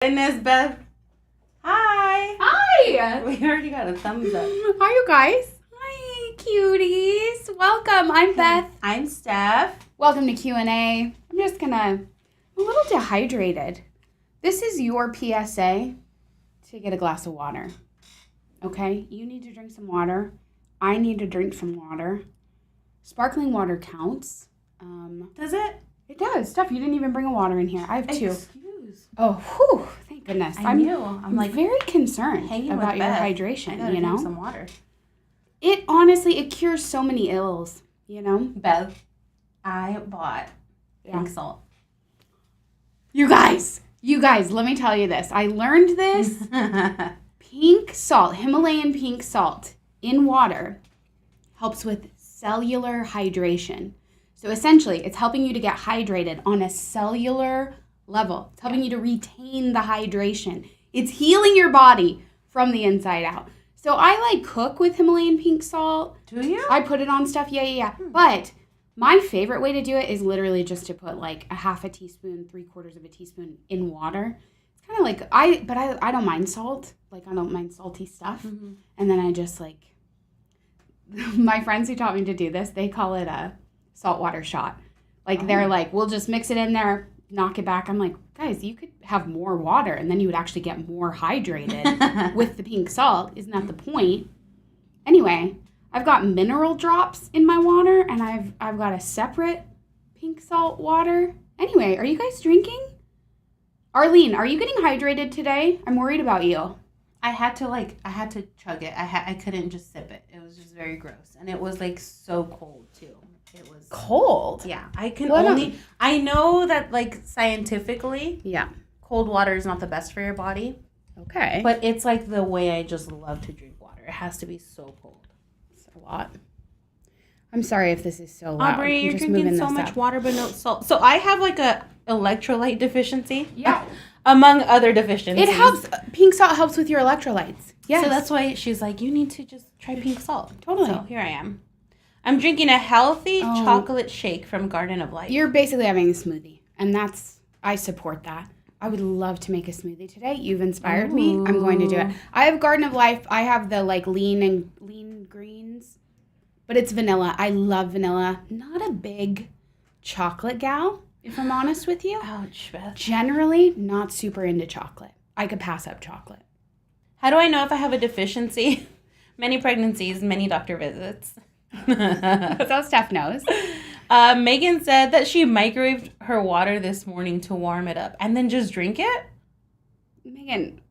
Goodness, Beth. Hi. Hi. We already got a thumbs up. Hi, you guys. Hi, cuties. Welcome. I'm Beth. I'm Steph. Welcome to Q&A. I'm a little dehydrated. This is your PSA to get a glass of water. Okay? You need to drink some water. I need to drink some water. Sparkling water counts. Does it? It does. Steph, you didn't even bring a water in here. I have two. Excuse. Oh, whew. Thank goodness. I'm like very concerned hanging about with your Beth. hydration, I gotta you know? drink some water. It honestly, it cures so many ills, you know? Beth, I bought pink salt. You guys, let me tell you this. I learned this. Pink salt, Himalayan pink salt in water helps with cellular hydration. So essentially, it's helping you to get hydrated on a cellular level. It's helping you to retain the hydration. It's healing your body from the inside out. So I cook with Himalayan pink salt. Do you? I put it on stuff. Yeah. But my favorite way to do it is literally just to put a half a teaspoon, 3/4 of a teaspoon in water. It's kind of I don't mind salt. I don't mind salty stuff. Mm-hmm. And then I just my friends who taught me to do this, they call it a saltwater shot. They're we'll just mix it in there, knock it back. I'm like, guys, you could have more water and then you would actually get more hydrated with the pink salt. Isn't that the point? Anyway, I've got mineral drops in my water and I've got a separate pink salt water. Anyway, are you guys drinking? Arlene, are you getting hydrated today? I'm worried about you. I had to chug it. I couldn't just sip it. It was just very gross. And it was so cold too. It was cold. Yeah. I know that scientifically, yeah, cold water is not the best for your body. Okay. But it's the way I just love to drink water. It has to be so cold. It's a lot. I'm sorry if this is so loud. Aubrey, you're drinking so much water but no salt. So I have a electrolyte deficiency. Yeah. Among other deficiencies. It helps. Pink salt helps with your electrolytes. Yes. So that's why she's you need to just try pink salt. Totally. So here I am. I'm drinking a healthy chocolate shake from Garden of Life. You're basically having a smoothie. And I support that. I would love to make a smoothie today. You've inspired me. I'm going to do it. I have Garden of Life. I have the lean greens. But it's vanilla. I love vanilla. Not a big chocolate gal, if I'm honest with you. Ouch, Beth. Generally, not super into chocolate. I could pass up chocolate. How do I know if I have a deficiency? Many pregnancies, many doctor visits. That's how Steph knows. Megan said that she microwaved her water this morning to warm it up and then just drink it. Megan,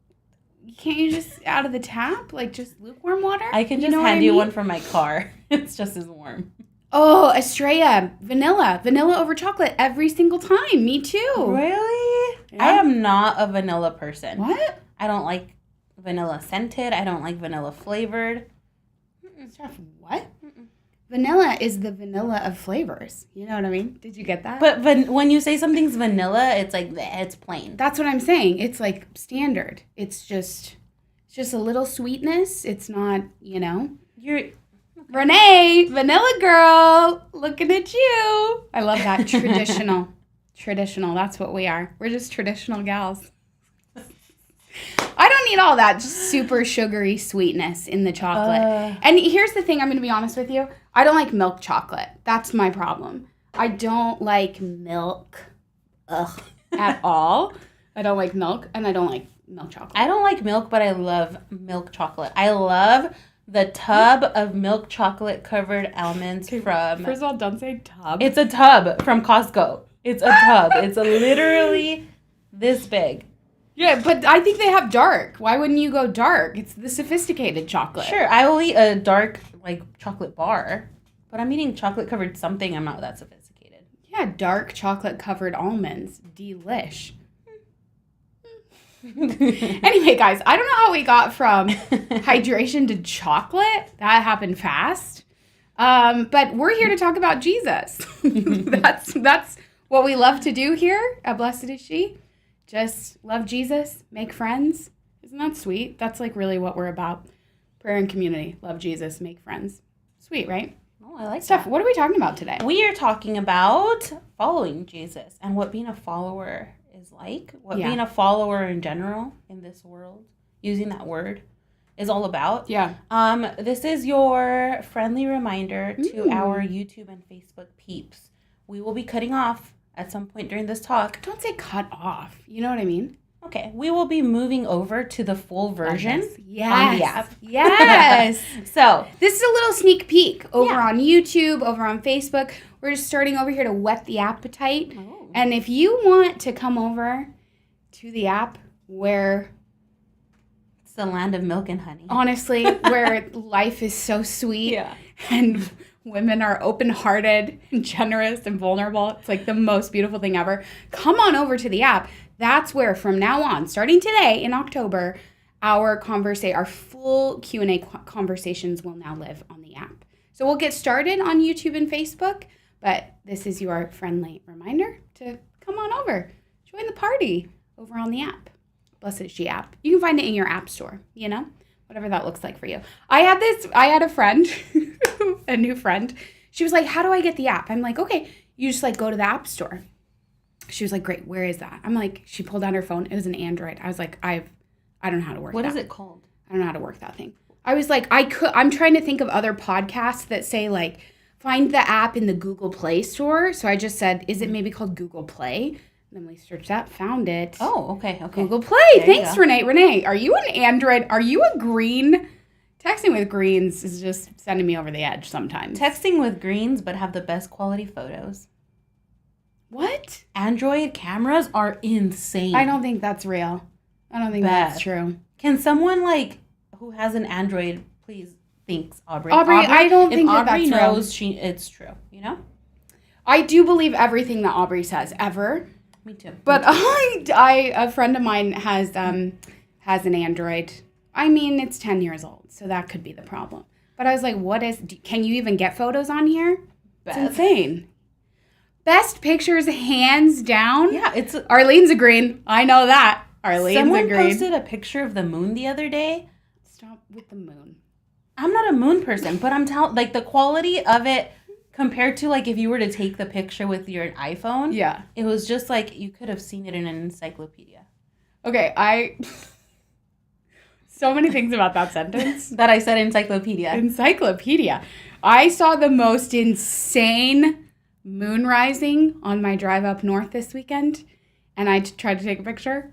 can't you just out of the tap? Just lukewarm water? I can just hand you one from my car. It's just as warm. Oh, Estrella, vanilla over chocolate every single time. Me too. Really? Yeah. I am not a vanilla person. What? I don't like vanilla scented. I don't like vanilla flavored. Steph, what? Vanilla is the vanilla of flavors. You know what I mean? Did you get that? But when you say something's vanilla, it's it's plain. That's what I'm saying. It's standard. It's just a little sweetness. It's not, You're Renee, vanilla girl, looking at you. I love that. Traditional. That's what we are. We're just traditional gals. I don't need all that just super sugary sweetness in the chocolate. And here's the thing, I'm going to be honest with you. I don't like milk chocolate. That's my problem. I don't like milk at all. I don't like milk, and I don't like milk chocolate. I don't like milk, but I love milk chocolate. I love the tub of milk chocolate covered almonds from... First of all, don't say tub. It's a tub from Costco. It's a tub. It's literally this big. Yeah, but I think they have dark. Why wouldn't you go dark? It's the sophisticated chocolate. Sure, I will eat a dark, chocolate bar. But I'm eating chocolate-covered something. I'm not that sophisticated. Yeah, dark chocolate-covered almonds. Delish. Anyway, guys, I don't know how we got from hydration to chocolate. That happened fast. But we're here to talk about Jesus. That's what we love to do here at Blessed Is She. Just love Jesus, make friends. Isn't that sweet? That's really what we're about. Prayer and community. Love Jesus, make friends. Sweet, right? Oh, I like Steph, that. what are we talking about today? We are talking about following Jesus and what being a follower is like, what Yeah. being a follower in general in this world, using that word, is all about. Yeah. This is your friendly reminder to our YouTube and Facebook peeps. We will be cutting off at some point during this talk. Don't say cut off. You know what I mean? Okay, we will be moving over to the full version on the app. Yes. So, this is a little sneak peek over on YouTube, over on Facebook. We're just starting over here to whet the appetite. Oh. And if you want to come over to the app where, It's the land of milk and honey. honestly, where life is so sweet and women are open-hearted and generous and vulnerable. It's like the most beautiful thing ever. Come on over to the app. That's where, from now on, starting today in October, our full Q&A conversations will now live on the app. So we'll get started on YouTube and Facebook, but this is your friendly reminder to come on over. Join the party over on the app. Blessed She app. You can find it in your app store, whatever that looks like for you. I had a friend, a new friend. She was like, how do I get the app? I'm like, okay, you just go to the app store. She was like, great, where is that? I'm like, she pulled out her phone. It was an Android. I was like, I don't know how to work that. What is it called? I don't know how to work that thing. I was like, I'm trying to think of other podcasts that say find the app in the Google Play Store. So I just said, is it maybe called Google Play? And then we searched that, found it. Oh, okay. Google Play. Thanks, Renee. Renee, are you an Android? Are you a green? Texting with greens is just sending me over the edge sometimes. Texting with greens, but have the best quality photos. What? Android cameras are insane. I don't think that's real. I don't think Beth. that's true. Can someone who has an Android please thanks Aubrey? Aubrey, I don't think Aubrey that's knows real. It's true. I do believe everything that Aubrey says ever. Me too. But a friend of mine has an Android. I mean, it's 10 years old, so that could be the problem. But I was like, can you even get photos on here? Beth. It's insane. Best pictures, hands down. Yeah, it's Arlene's a green. I know that. Someone posted a picture of the moon the other day. Stop with the moon. I'm not a moon person, but I'm telling the quality of it compared to if you were to take the picture with your iPhone. Yeah. It was just you could have seen it in an encyclopedia. Okay, so many things about that sentence. That I said encyclopedia. Encyclopedia. I saw the most insane moon rising on my drive up north this weekend, and I tried to take a picture.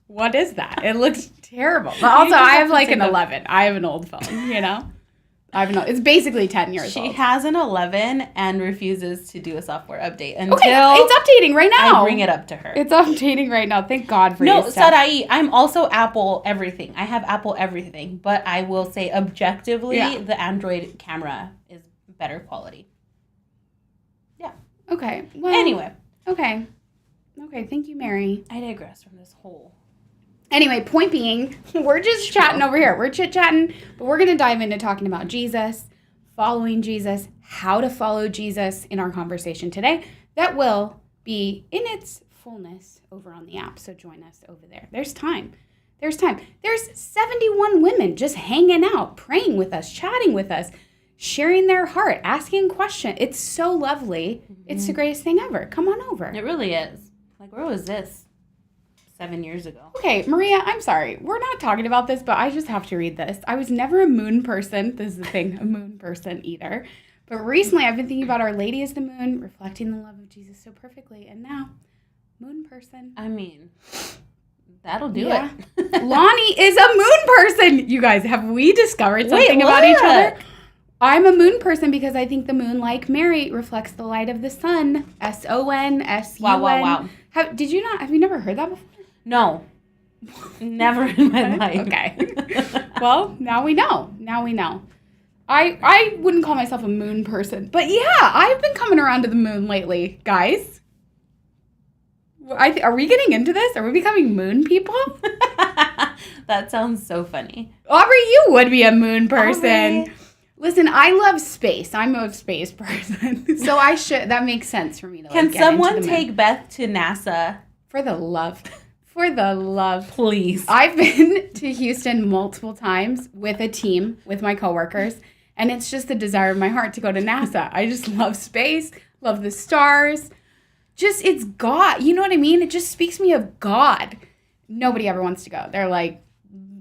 What is that? It looks terrible. But also, I have an 11. I have an old phone, It's basically 10 years old. She has an 11 and refuses to do a software update until it's updating right now. I bring it up to her. It's updating right now. Thank God for you. No, Sarai, I'm also Apple everything. I have Apple everything, but I will say objectively, the Android camera is better quality. Yeah. Okay. Well, anyway. Okay. Thank you, Mary. I digress from this whole. Anyway, point being, we're just chatting over here. We're chit-chatting, but we're going to dive into talking about Jesus, following Jesus, how to follow Jesus in our conversation today. That will be in its fullness over on the app, so join us over there. There's time. There's 71 women just hanging out, praying with us, chatting with us, sharing their heart, asking questions. It's so lovely. Mm-hmm. It's the greatest thing ever. Come on over. It really is. Where was this 7 years ago? Okay, Maria, I'm sorry. We're not talking about this, but I just have to read this. I was never a moon person. This is the thing, a moon person either. But recently I've been thinking about Our Lady as the moon, reflecting the love of Jesus so perfectly. And now, moon person. I mean, that'll do it. Lonnie is a moon person. You guys, have we discovered something about each other? I'm a moon person because I think the moon, like Mary, reflects the light of the sun. SON, SUN. Wow. Have you never heard that before? No. Never in my life. Okay. Well, now we know. I wouldn't call myself a moon person. But yeah, I've been coming around to the moon lately, guys. Are we getting into this? Are we becoming moon people? That sounds so funny. Aubrey, you would be a moon person. Aubrey. Listen, I love space. I'm a space person. So that makes sense for me to Can someone take Beth to NASA? For the love. Please. I've been to Houston multiple times with a team, with my coworkers, and it's just the desire of my heart to go to NASA. I just love space, love the stars. just, it's God. You know what I mean? It just speaks to me of God. Nobody ever wants to go. They're like,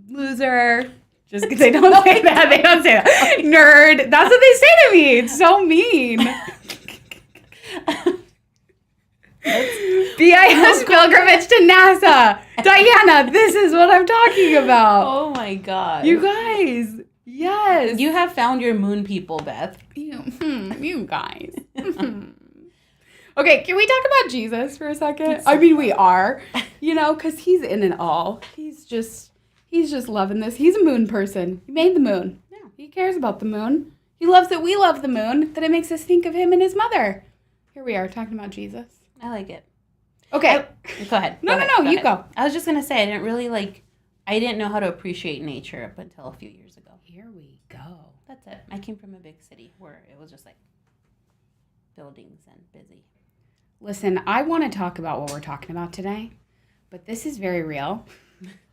loser. Just because they don't say that. They don't say that. Nerd. That's what they say to me. It's so mean. BIS pilgrimage to NASA. Diana, this is what I'm talking about. Oh my God. You guys. Yes. You have found your moon people, Beth. You guys. Okay, can we talk about Jesus for a second? I mean, we are, because he's in it all. He's just loving this. He's a moon person. He made the moon. Yeah. He cares about the moon. He loves that we love the moon, that it makes us think of him and his mother. Here we are talking about Jesus. I like it. Okay. Go ahead. No, you go. I was just going to say, I didn't know how to appreciate nature up until a few years ago. Here we go. That's it. I came from a big city where it was just like buildings and busy. Listen, I want to talk about what we're talking about today, but this is very real.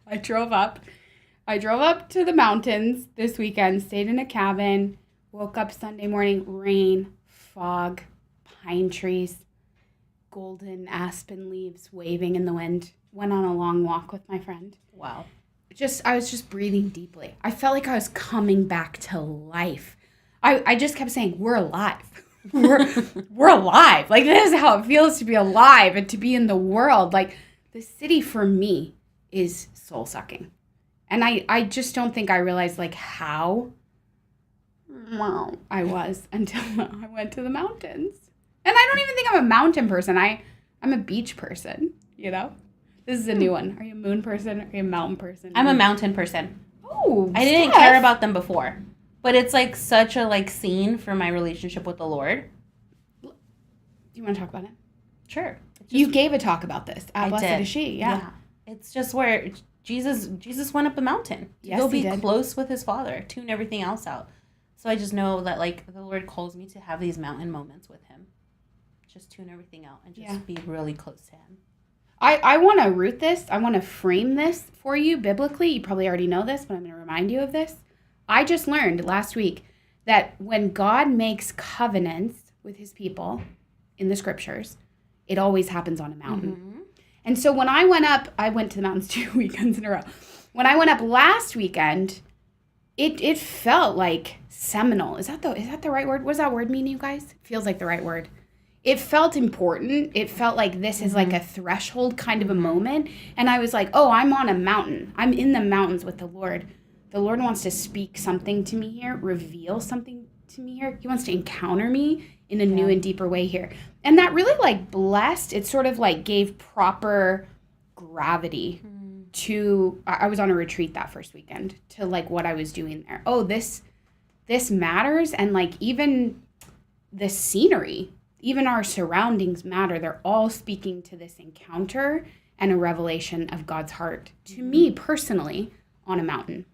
I drove up to the mountains this weekend, stayed in a cabin, woke up Sunday morning, rain, fog, pine trees, golden aspen leaves waving in the wind. Went on a long walk with my friend. Wow. I was just breathing deeply. I felt like I was coming back to life. I just kept saying, we're alive. We're alive. Like, this is how it feels to be alive and to be in the world. Like, the city for me is soul sucking. And I just don't think I realized like how I was until I went to the mountains. And I don't even think I'm a mountain person. I'm a beach person, This is a new one. Are you a moon person? Are you a mountain person? I'm a mountain person. Oh, I didn't care about them before. But it's like such a scene for my relationship with the Lord. Do you want to talk about it? Sure. You gave a talk about this. Blessed is she. Yeah. It's just where Jesus went up a mountain to go be close with his Father, tune everything else out. So I just know that the Lord calls me to have these mountain moments with him. Just tune everything out and just be really close to him. I want to root this. I want to frame this for you biblically. You probably already know this, but I'm going to remind you of this. I just learned last week that when God makes covenants with his people in the scriptures, it always happens on a mountain. Mm-hmm. And so when I went to the mountains 2 weekends in a row. When I went up last weekend, it felt like seminal. Is that the right word? What does that word mean, you guys? It feels like the right word. It felt important. It felt like this is like a threshold kind of a moment. And I was like, oh, I'm on a mountain. I'm in the mountains with the Lord. The Lord wants to speak something to me here, reveal something to me here. He wants to encounter me in a new and deeper way here. And that really blessed, it sort of gave proper gravity to, I was on a retreat that first weekend, to what I was doing there. Oh, this matters. And even the scenery, even our surroundings matter. They're all speaking to this encounter and a revelation of God's heart to me personally on a mountain.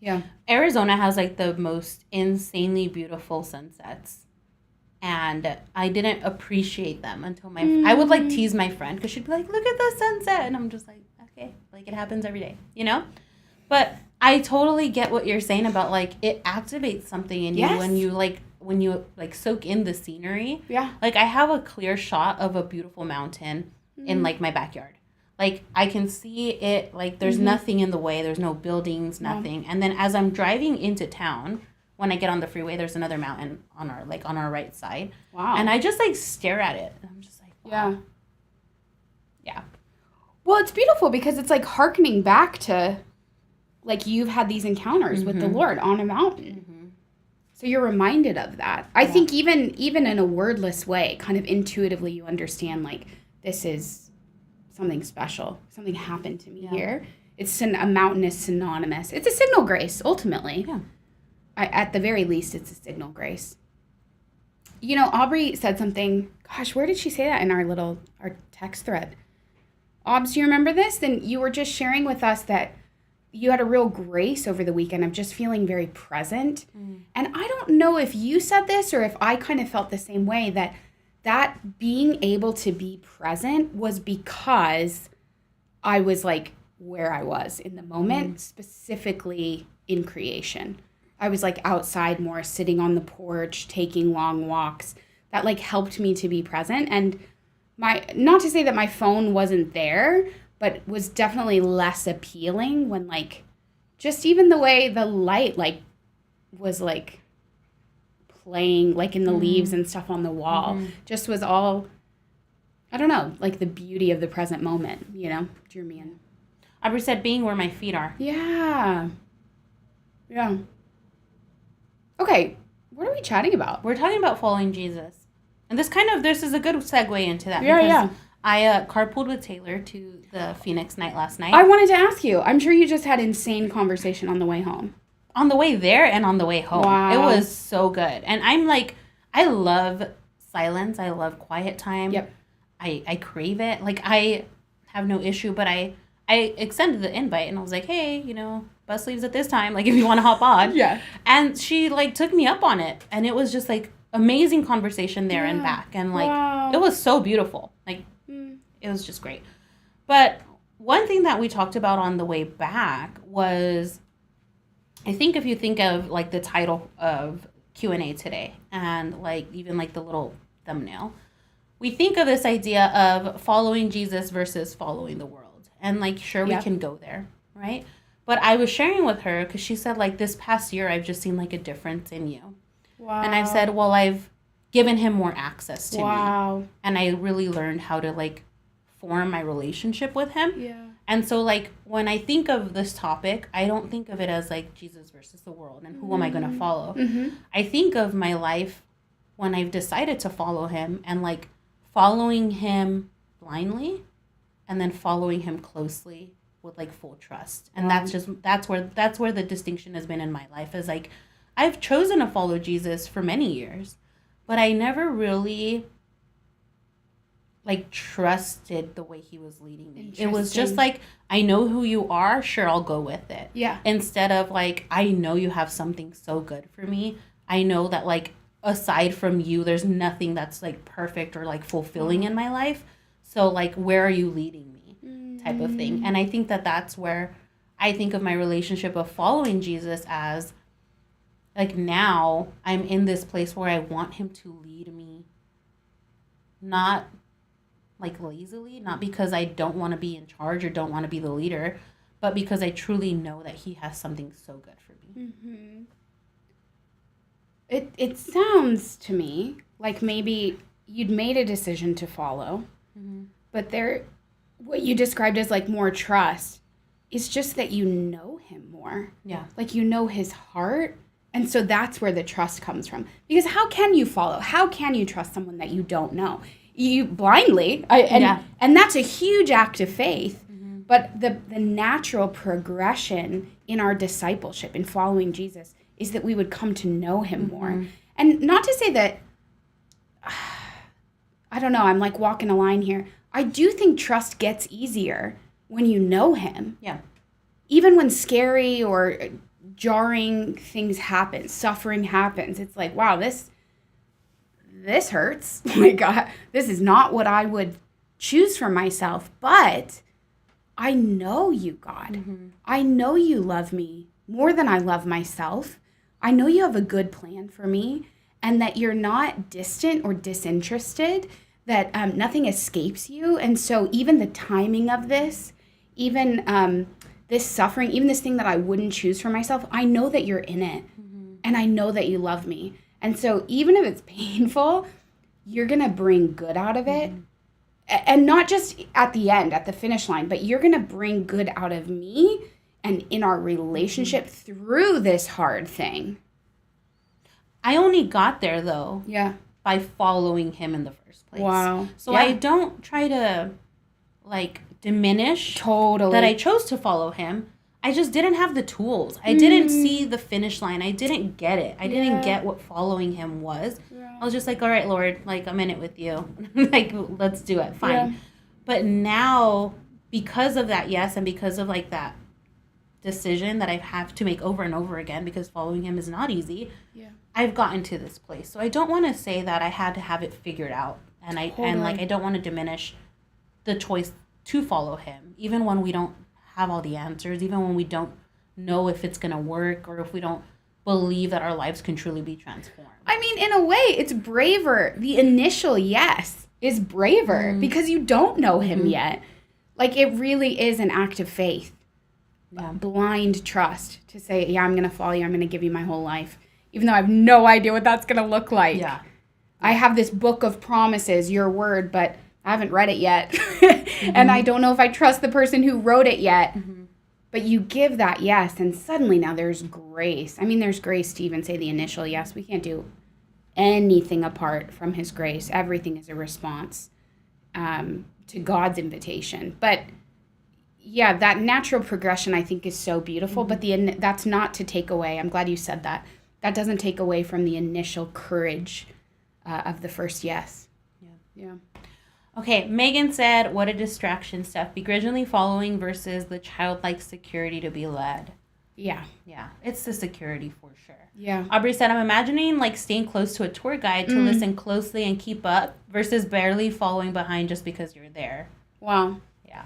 Yeah. Arizona has the most insanely beautiful sunsets. And I didn't appreciate them until I would tease my friend because she'd be like, look at the sunset. And I'm just like, okay, it happens every day, But I totally get what you're saying about it activates something in you when you soak in the scenery. Yeah. I have a clear shot of a beautiful mountain in my backyard. I can see it, there's nothing in the way. There's no buildings, nothing. And then as I'm driving into town, when I get on the freeway, there's another mountain on our right side. Wow. And I just, stare at it. And I'm just like, wow. Yeah. Well, it's beautiful because it's, hearkening back to, you've had these encounters with the Lord on a mountain. Mm-hmm. So you're reminded of that. I think even in a wordless way, kind of intuitively, you understand, this is something special. Something happened to me here. A mountain is synonymous. It's a signal grace, ultimately. Yeah. At the very least, it's a signal grace. Aubrey said something. Gosh, where did she say that in our text thread? Obs, do you remember this? Then you were just sharing with us that you had a real grace over the weekend of just feeling very present. Mm. And I don't know if you said this or if I kind of felt the same way, that being able to be present was because I was where I was in the moment, specifically in creation. I was outside more, sitting on the porch, taking long walks. That helped me to be present. And not to say that my phone wasn't there, but was definitely less appealing when, like, just even the way the light, like, was, like, playing, like, in the leaves and stuff on the wall, just was all, I don't know, like, the beauty of the present moment, you know, drew me in. Aubrey said being where my feet are. Yeah. Yeah. Okay, what are we chatting about? We're talking about following Jesus. And this is a good segue into that. Yeah, yeah. I carpooled with Taylor to the Phoenix night last night. I wanted to ask you. I'm sure you just had insane conversation on the way home. On the way there and on the way home. Wow. It was so good. And I'm like, I love silence. I love quiet time. Yep. I crave it. Like, I have no issue, but I extended the invite and I was like, hey, you know, bus leaves at this time. Like, if you want to hop on. Yeah. And she, like, took me up on it. And it was just, like, amazing conversation there and back. And, like, It was so beautiful. Like, it was just great. But one thing that we talked about on the way back was, I think if you think of, like, the title of Q&A today and, like, even, like, the little thumbnail, we think of this idea of following Jesus versus following the world. And, like, sure, we can go there, right? But I was sharing with her because she said, like, this past year, I've just seen, like, a difference in you. Wow. And I've said, well, I've given him more access to me. Wow. And I really learned how to, like, form my relationship with him. Yeah. And so, like, when I think of this topic, I don't think of it as, like, Jesus versus the world and who am I going to follow. I think of my life when I've decided to follow him and, like, following him blindly and then following him closely with, like, full trust. And that's where the distinction has been in my life, is, like, I've chosen to follow Jesus for many years, but I never really, like, trusted the way he was leading me. It was just like, I know who you are, sure, I'll go with it. Yeah. Instead of, like, I know you have something so good for me. I know that, like, aside from you, there's nothing that's, like, perfect or, like, fulfilling in my life. So, like, where are you leading me? Type of thing. And I think that that's where I think of my relationship of following Jesus as, like, now I'm in this place where I want him to lead me, not, like, lazily, not because I don't want to be in charge or don't want to be the leader, but because I truly know that he has something so good for me. It sounds to me like maybe you'd made a decision to follow, but what you described as, like, more trust is just that you know him more. Yeah. Like, you know his heart. And so that's where the trust comes from. Because how can you follow? How can you trust someone that you don't know? You blindly. And that's a huge act of faith. But the natural progression in our discipleship, in following Jesus, is that we would come to know him more. And not to say that, I don't know, I'm, like, walking a line here. I do think trust gets easier when you know him. Yeah. Even when scary or jarring things happen, suffering happens, it's like, wow, this hurts. Oh my God, this is not what I would choose for myself, but I know you, God. I know you love me more than I love myself. I know you have a good plan for me, and that you're not distant or disinterested, that nothing escapes you. And so even the timing of this, even this suffering, even this thing that I wouldn't choose for myself, I know that you're in it. And I know that you love me. And so even if it's painful, you're going to bring good out of it. And not just at the end, at the finish line, but you're going to bring good out of me and in our relationship through this hard thing. I only got there, though. Yeah. By following him in the first place. Wow. So I don't try to, like, diminish totally that I chose to follow him. I just didn't have the tools. I didn't see the finish line. I didn't get it. I didn't get what following him was. I was just like, all right, Lord, like, I'm in it with you. Like, let's do it. Fine. Yeah. But now, because of that, yes, and because of, like, that decision that I have to make over and over again, because following him is not easy, I've gotten to this place. So I don't want to say that I had to have it figured out. And I don't want to diminish the choice to follow him, even when we don't have all the answers, even when we don't know if it's going to work, or if we don't believe that our lives can truly be transformed. I mean, in a way, it's braver. The initial yes is braver because you don't know him yet. Like, it really is an act of faith. Yeah. Blind trust to say, yeah, I'm going to follow you. I'm going to give you my whole life. Even though I have no idea what that's going to look like. Yeah. I have this book of promises, your word, but I haven't read it yet. And I don't know if I trust the person who wrote it yet. But you give that yes, and suddenly now there's grace. I mean, there's grace to even say the initial yes. We can't do anything apart from his grace. Everything is a response to God's invitation. But yeah, that natural progression I think is so beautiful, but that's not to take away. I'm glad you said that. That doesn't take away from the initial courage of the first yes. Yeah. Okay, Megan said, what a distraction, Steph. Begrudgingly following versus the childlike security to be led. Yeah, it's the security for sure. Yeah. Aubrey said, I'm imagining like staying close to a tour guide to listen closely and keep up versus barely following behind just because you're there. Wow. Yeah.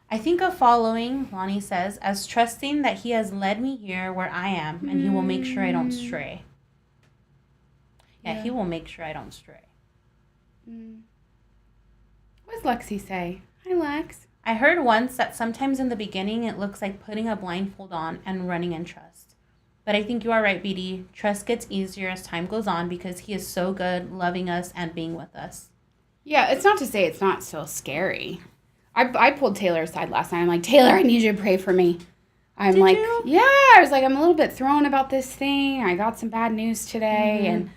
I think of following, Lonnie says, as trusting that he has led me here where I am and he will make sure I don't stray. Yeah, he will make sure I don't stray. What does Lexi say? Hi, Lex. I heard once that sometimes in the beginning it looks like putting a blindfold on and running in trust. But I think you are right, BD. Trust gets easier as time goes on because he is so good, loving us and being with us. Yeah, it's not to say it's not so scary. I pulled Taylor aside last night. I'm like, Taylor, I need you to pray for me. Did you? Yeah, I was like, I'm a little bit thrown about this thing. I got some bad news today and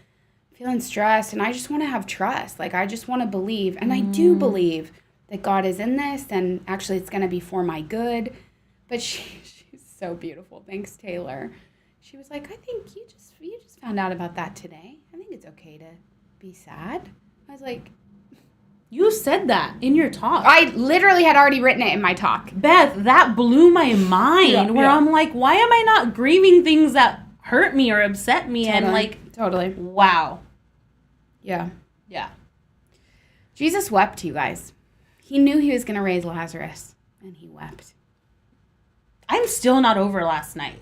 feeling stressed. And I just want to have trust. Like, I just want to believe. And I do believe that God is in this. And actually, it's going to be for my good. But she's so beautiful. Thanks, Taylor. She was like, I think you just found out about that today. I think it's okay to be sad. I was like... You said that in your talk. I literally had already written it in my talk. Beth, that blew my mind. I'm like, why am I not grieving things that hurt me or upset me? Totally. And like, totally. Wow. Yeah. Yeah. Jesus wept, you guys. He knew he was going to raise Lazarus, and he wept. I'm still not over last night.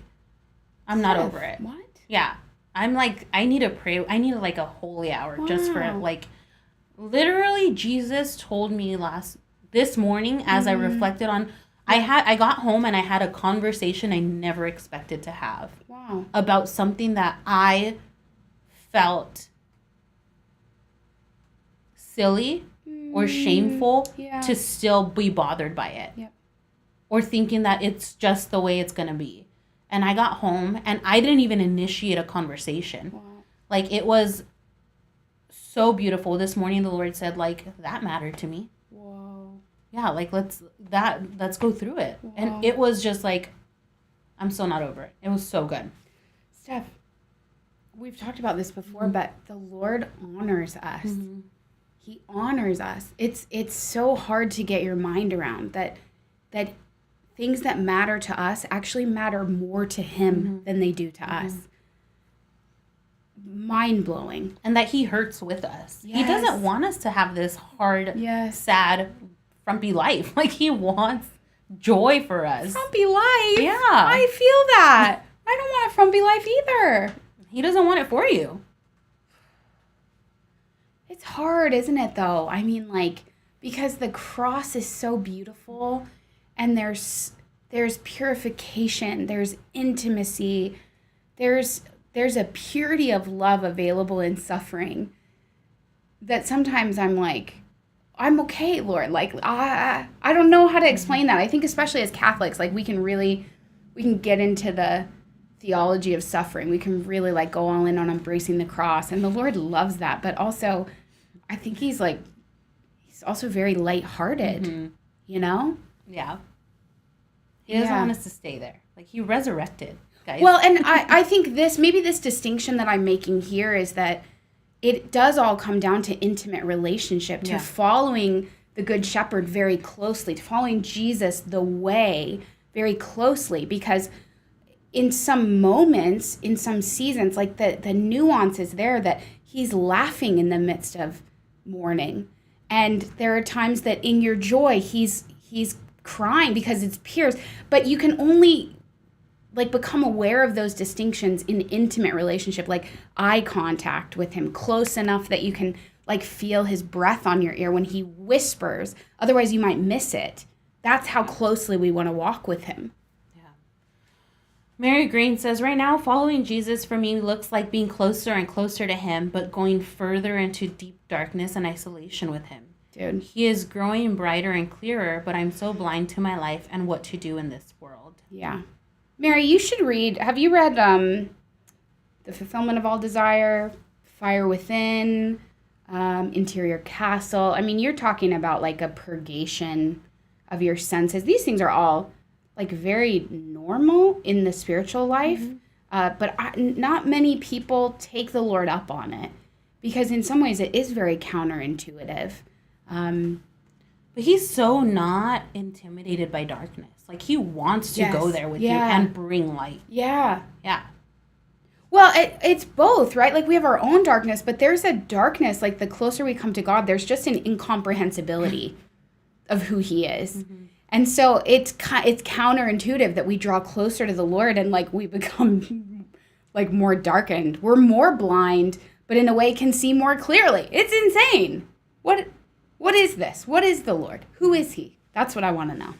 I'm not over it. What? Yeah. I'm like, I need to pray. I need like a holy hour just for like... Literally, Jesus told me this morning as I reflected on, I got home and I had a conversation I never expected to have. Wow. About something that I felt silly or shameful to still be bothered by it. Yep. Or thinking that it's just the way it's going to be. And I got home and I didn't even initiate a conversation. Wow. Like, it was... so beautiful. This morning the Lord said, like, that mattered to me. Whoa. Yeah, like let's go through it. Whoa. And it was just like, I'm still not over it. It was so good. Steph, we've talked about this before, but the Lord honors us. He honors us. It's so hard to get your mind around that things that matter to us actually matter more to him than they do to us. Mind-blowing. And that he hurts with us. Yes. He doesn't want us to have this hard, sad, frumpy life. Like, he wants joy for us. Frumpy life? Yeah. I feel that. I don't want a frumpy life either. He doesn't want it for you. It's hard, isn't it, though? I mean, like, because the cross is so beautiful, and there's purification, there's intimacy, there's a purity of love available in suffering that sometimes I'm like, I'm okay, Lord. Like, I don't know how to explain that. I think especially as Catholics, like, we can get into the theology of suffering. We can really, like, go all in on embracing the cross. And the Lord loves that. But also, I think he's also very lighthearted, you know? Yeah. He doesn't want us to stay there. Like, he resurrected. Guys. Well, and I think this distinction that I'm making here is that it does all come down to intimate relationship, to following the Good Shepherd very closely, to following Jesus the way very closely, because in some moments, in some seasons, like the nuance is there that he's laughing in the midst of mourning. And there are times that in your joy, he's crying because it's pierced, but you can only... like, become aware of those distinctions in intimate relationship, like eye contact with him, close enough that you can, like feel his breath on your ear when he whispers. Otherwise, you might miss it. That's how closely we want to walk with him. Yeah. Mary Green says, right now, following Jesus for me looks like being closer and closer to him, but going further into deep darkness and isolation with him. Dude. He is growing brighter and clearer, but I'm so blind to my life and what to do in this world. Yeah. Mary, you should read. Have you read The Fulfillment of All Desire, Fire Within, Interior Castle? I mean, you're talking about like a purgation of your senses. These things are all like very normal in the spiritual life, but not many people take the Lord up on it because in some ways it is very counterintuitive. But he's so not intimidated by darkness. Like he wants to go there with you and bring light. Yeah. Yeah. Well, it's both, right? Like we have our own darkness, but there's a darkness, like the closer we come to God, there's just an incomprehensibility of who he is. Mm-hmm. And so it's counterintuitive that we draw closer to the Lord and like we become like more darkened. We're more blind, but in a way can see more clearly. It's insane. What is this? What is the Lord? Who is he? That's what I want to know.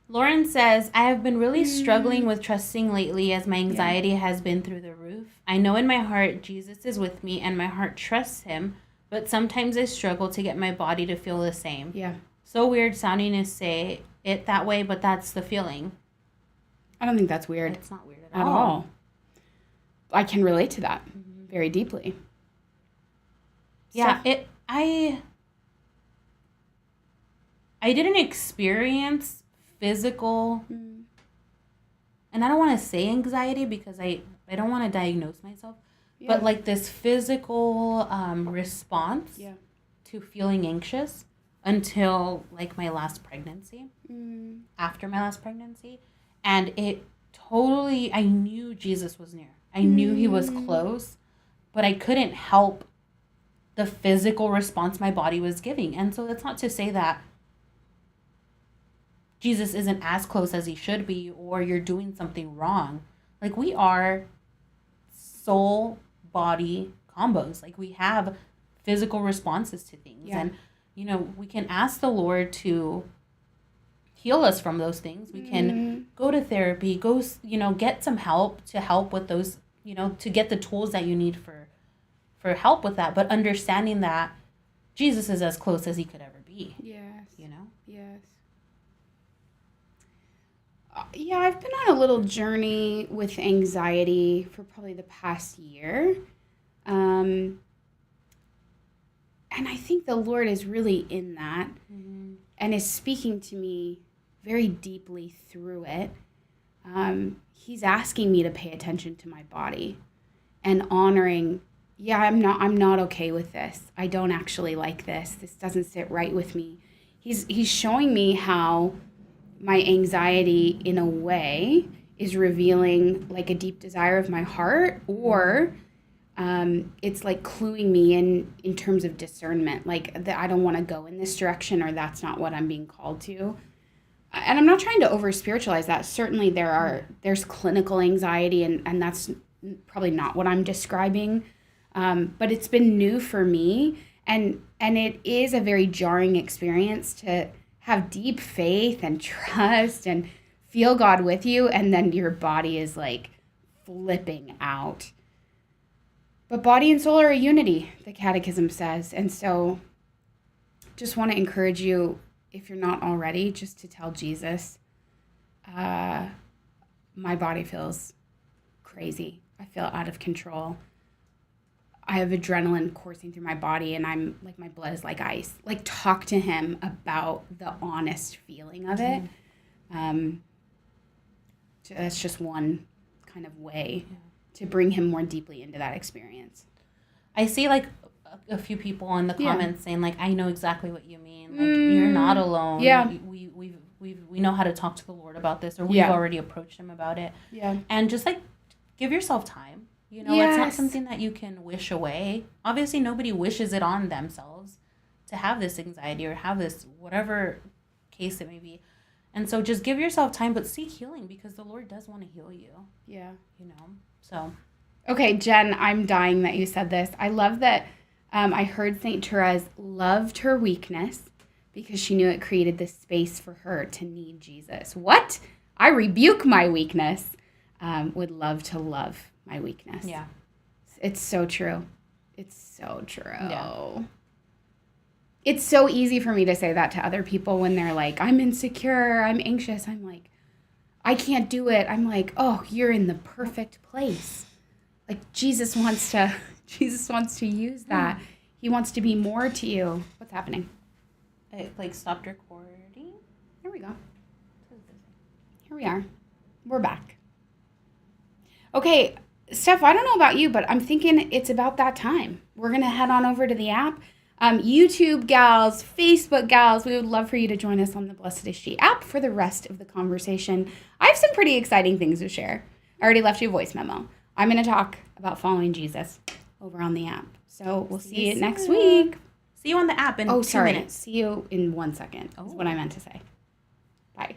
Lauren says, I have been really struggling with trusting lately as my anxiety has been through the roof. I know in my heart Jesus is with me and my heart trusts him, but sometimes I struggle to get my body to feel the same. Yeah. So weird sounding to say it that way, but that's the feeling. I don't think that's weird. It's not weird at all. I can relate to that very deeply. Yeah, I didn't experience physical, and I don't want to say anxiety because I don't want to diagnose myself, but like this physical response to feeling anxious until like my last pregnancy, after my last pregnancy. And it totally, I knew Jesus was near. I knew he was close, but I couldn't help the physical response my body was giving. And so that's not to say that Jesus isn't as close as he should be or you're doing something wrong. Like we are soul body combos. Like we have physical responses to things. And, you know, we can ask the Lord to heal us from those things. We can go to therapy, get some help to help with those, to get the tools that you need for help with that. But understanding that Jesus is as close as he could ever be. Yes. Yes. Yeah, I've been on a little journey with anxiety for probably the past year. And I think the Lord is really in that and is speaking to me very deeply through it. He's asking me to pay attention to my body and honoring, I'm not okay with this. I don't actually like this. This doesn't sit right with me. He's showing me how my anxiety, in a way, is revealing like a deep desire of my heart, or it's like cluing me in terms of discernment, like that I don't want to go in this direction, or that's not what I'm being called to. And I'm not trying to over spiritualize that. Certainly there's clinical anxiety, and that's probably not what I'm describing. But it's been new for me, and it is a very jarring experience to have deep faith and trust and feel God with you, and then your body is like flipping out. But body and soul are a unity, the Catechism says. And so just want to encourage you, if you're not already, just to tell Jesus, my body feels crazy. I feel out of control. I have adrenaline coursing through my body, and I'm like, my blood is like ice. Like, talk to him about the honest feeling of it. So that's just one kind of way to bring him more deeply into that experience. I see like a few people in the comments saying like, I know exactly what you mean. Like you're not alone. Yeah. We know how to talk to the Lord about this, or we've already approached him about it. Yeah. And just like give yourself time. It's not something that you can wish away. Obviously, nobody wishes it on themselves to have this anxiety or have this whatever case it may be. And so just give yourself time, but seek healing, because the Lord does want to heal you. Yeah. So. Okay, Jen, I'm dying that you said this. I love that I heard St. Therese loved her weakness because she knew it created the space for her to need Jesus. What? I rebuke my weakness. Would love to love my weakness. Yeah. It's so true. It's so true. Yeah. It's so easy for me to say that to other people when they're like, I'm insecure, I'm anxious. I'm like, I can't do it. I'm like, oh, you're in the perfect place. Like Jesus wants to use that. He wants to be more to you. What's happening? It stopped recording. Here we go. Here we are. We're back. Okay, Steph, I don't know about you, but I'm thinking it's about that time. We're going to head on over to the app. YouTube gals, Facebook gals, we would love for you to join us on the Blessed is She app for the rest of the conversation. I have some pretty exciting things to share. I already left you a voice memo. I'm going to talk about following Jesus over on the app. So we'll see you next week. See you on the app in 2 minutes. See you in 1 second is what I meant to say. Bye.